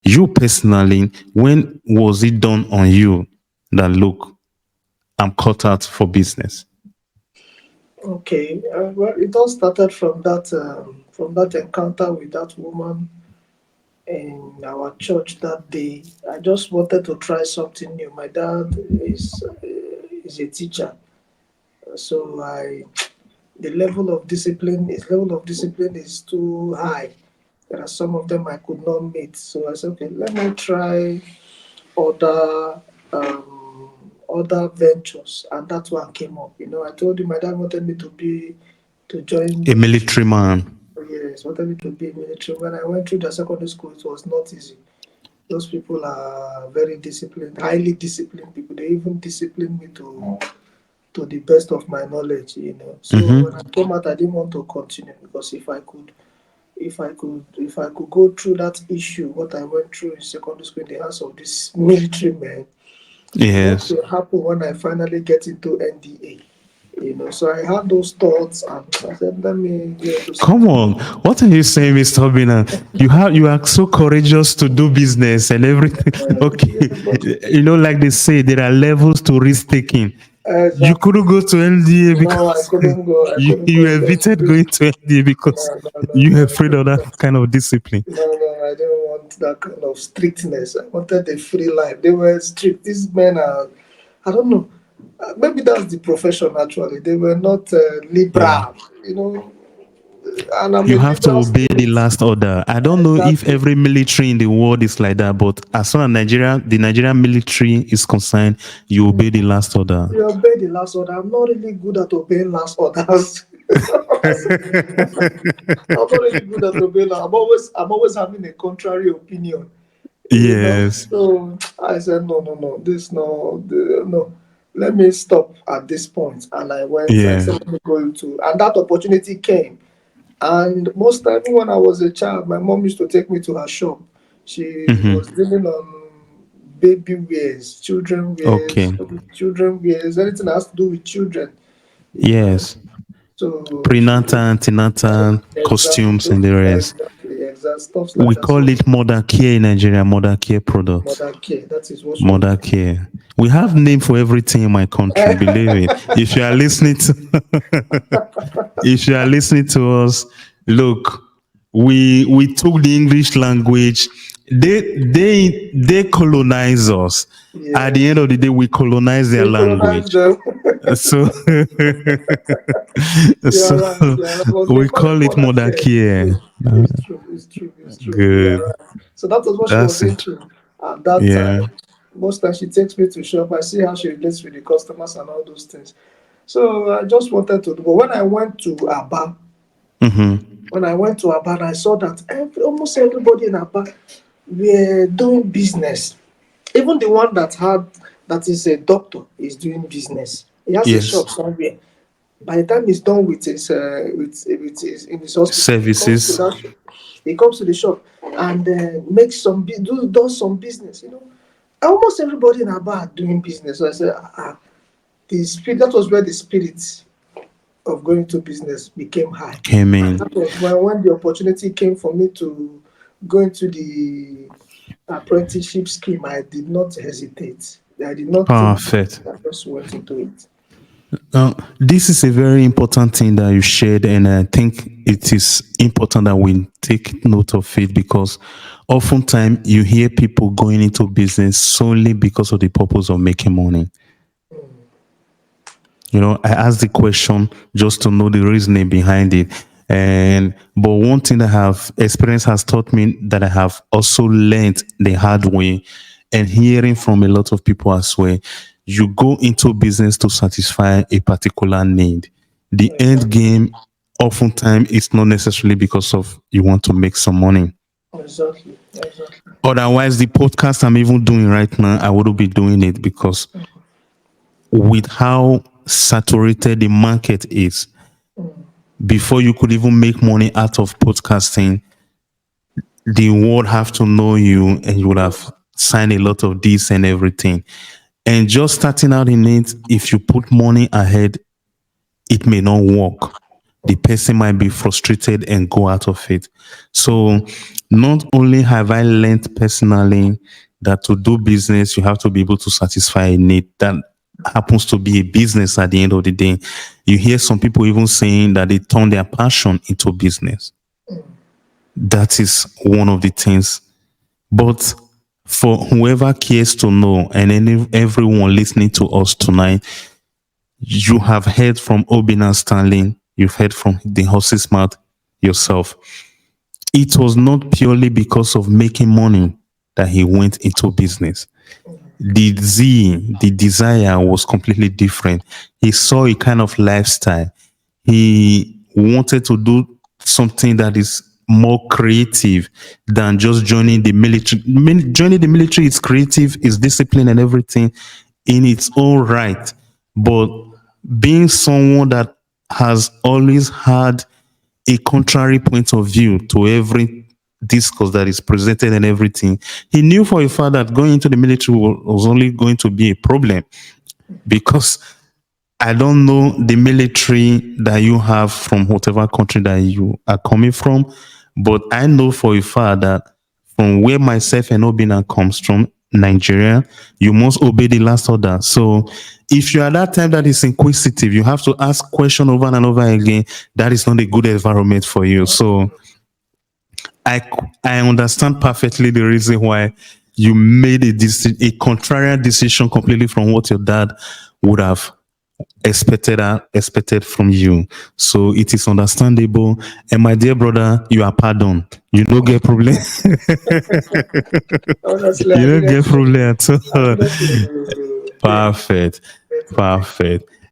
You personally, when was it done on you that look, I'm cut out for business? Okay, well, it all started from that encounter with that woman in our church that day. I just wanted to try something new. My dad is a teacher, so I the level of discipline is too high. There are some of them I could not meet, so I said, okay, let me try other other ventures, and that one came up. I told you my dad wanted me to join A military. military man. Yes, wanted me to be military. When I went through the secondary school, it was not easy. Those people are very disciplined, highly disciplined people. They even disciplined me to the best of my knowledge. So when I Mm-hmm. came out, I didn't want to continue because if I could go through that issue, what I went through in secondary school in the hands of these military men, what Yes. will happen when I finally get into NDA? So I had those thoughts and I said, let me go into Come something. on. What are you saying, Mr. Obinna? You are so courageous to do business and everything. Yeah, Okay. but Like they say, there are levels to risk taking. You couldn't exactly. go to LDA No, I because couldn't go. I couldn't you go because evited going to LDA because no, no, no, you're no, I afraid of couldn't that go. kind of discipline. No, no, I didn't want that kind of strictness. I wanted a free life. They were strict. These men are, I don't know. Maybe that's the profession actually. They were not Yeah. liberal, and I'm a You have to liberal obey the spirit. last order. I don't know if Exactly. every military in the world is like that, but as far as the Nigerian military is concerned, you obey the last order. You obey the last order. I'm not really good at obeying last orders. I'm not really good at obeying. I'm always having a contrary opinion. Yes. So I said, no, no, no, this no, no. Let me stop at this point. And I Yeah. said, let me go into, and that opportunity came. And most time when I was a child, my mom used to take me to her shop. She was Hmm. dealing on baby wears, Okay. children wears, anything that has to do with children, you know. Yes. So she Prenatal, antenatal, costumes, exactly, and the rest. exactly, exact stuff like We that. call So it mother care in Nigeria, mother care products. mother care, that is what she was Mother doing. care. We have name for everything in my country, believe it. If you are listening to if you are listening to us, look, we took the English language. They colonize us. At the end Yes, of the day, we colonize their we colonized language. them. So You so are right. You are right. But they we call it call it mother mother care. It's care. true. It's true. It's true. It's true. You are Good. right. So that was what she was That's it. into at that Yeah. time. Most times she takes me to shop. I see how she relates with the customers and all those things. So I just wanted to do. But Mm-hmm. when I went to Aba, I saw that almost everybody in Aba were doing business. Even the one that is a doctor is doing business. He has a Yes. shop somewhere. By the time he's done with his in his hospital, he comes to Services. that shop. He comes to the shop and makes does some business. Almost everybody in Aba are doing business. So I said, the spirit. That was where the spirit of going to business became high, Came and in. that was when the opportunity came for me to go into the apprenticeship scheme. I did not hesitate. I did not think. Perfect. I just went into it. This is a very important thing that you shared, and I think it is important that we take note of it because oftentimes you hear people going into business solely because of the purpose of making money. I asked the question just to know the reasoning behind it. And but one thing that have experience has taught me that I have also learned the hard way and hearing from a lot of people as well. You go into business to satisfy a particular need. The end Exactly. game oftentimes is not necessarily because of you want to make some money. Exactly. Exactly. Otherwise, the podcast I'm even doing right now, I wouldn't be doing it because with how saturated the market is, before you could even make money out of podcasting, the world have to know you and you would have signed a lot of deals and everything. And just starting out in it, if you put money ahead, it may not work. The person might be frustrated and go out of it. So Not only have I learned personally that to do business, you have to be able to satisfy a need that happens to be a business at the end of the day. You hear some people even saying that they turn their passion into business. That is one of the things. But for whoever cares to know, and everyone listening to us tonight, you have heard from Obinna Stanley, you've heard from the horse's mouth yourself. It was not purely because of making money that he went into business. The zeal, the desire was completely different. He saw a kind of lifestyle. He wanted to do something that is more creative than just joining the military. Joining the military is creative, is discipline and everything in its own right. But being someone that has always had a contrary point of view to every discourse that is presented and everything, he knew for a fact that going into the military was only going to be a problem, because I don't know the military that you have from whatever country that you are coming from, but I know for a fact that from where myself and Obina comes from, Nigeria, you must obey the last order. So if you are that type that is inquisitive, you have to ask question over and over again. That is not a good environment for you. So I I understand perfectly the reason why you made a contrarian decision completely from what your dad would have expected from you. So it is understandable. And my dear brother, you are pardoned. You don't get problem. Honestly, I You don't didn't get know. problem at I all. didn't know. Yeah. Perfect. Perfect.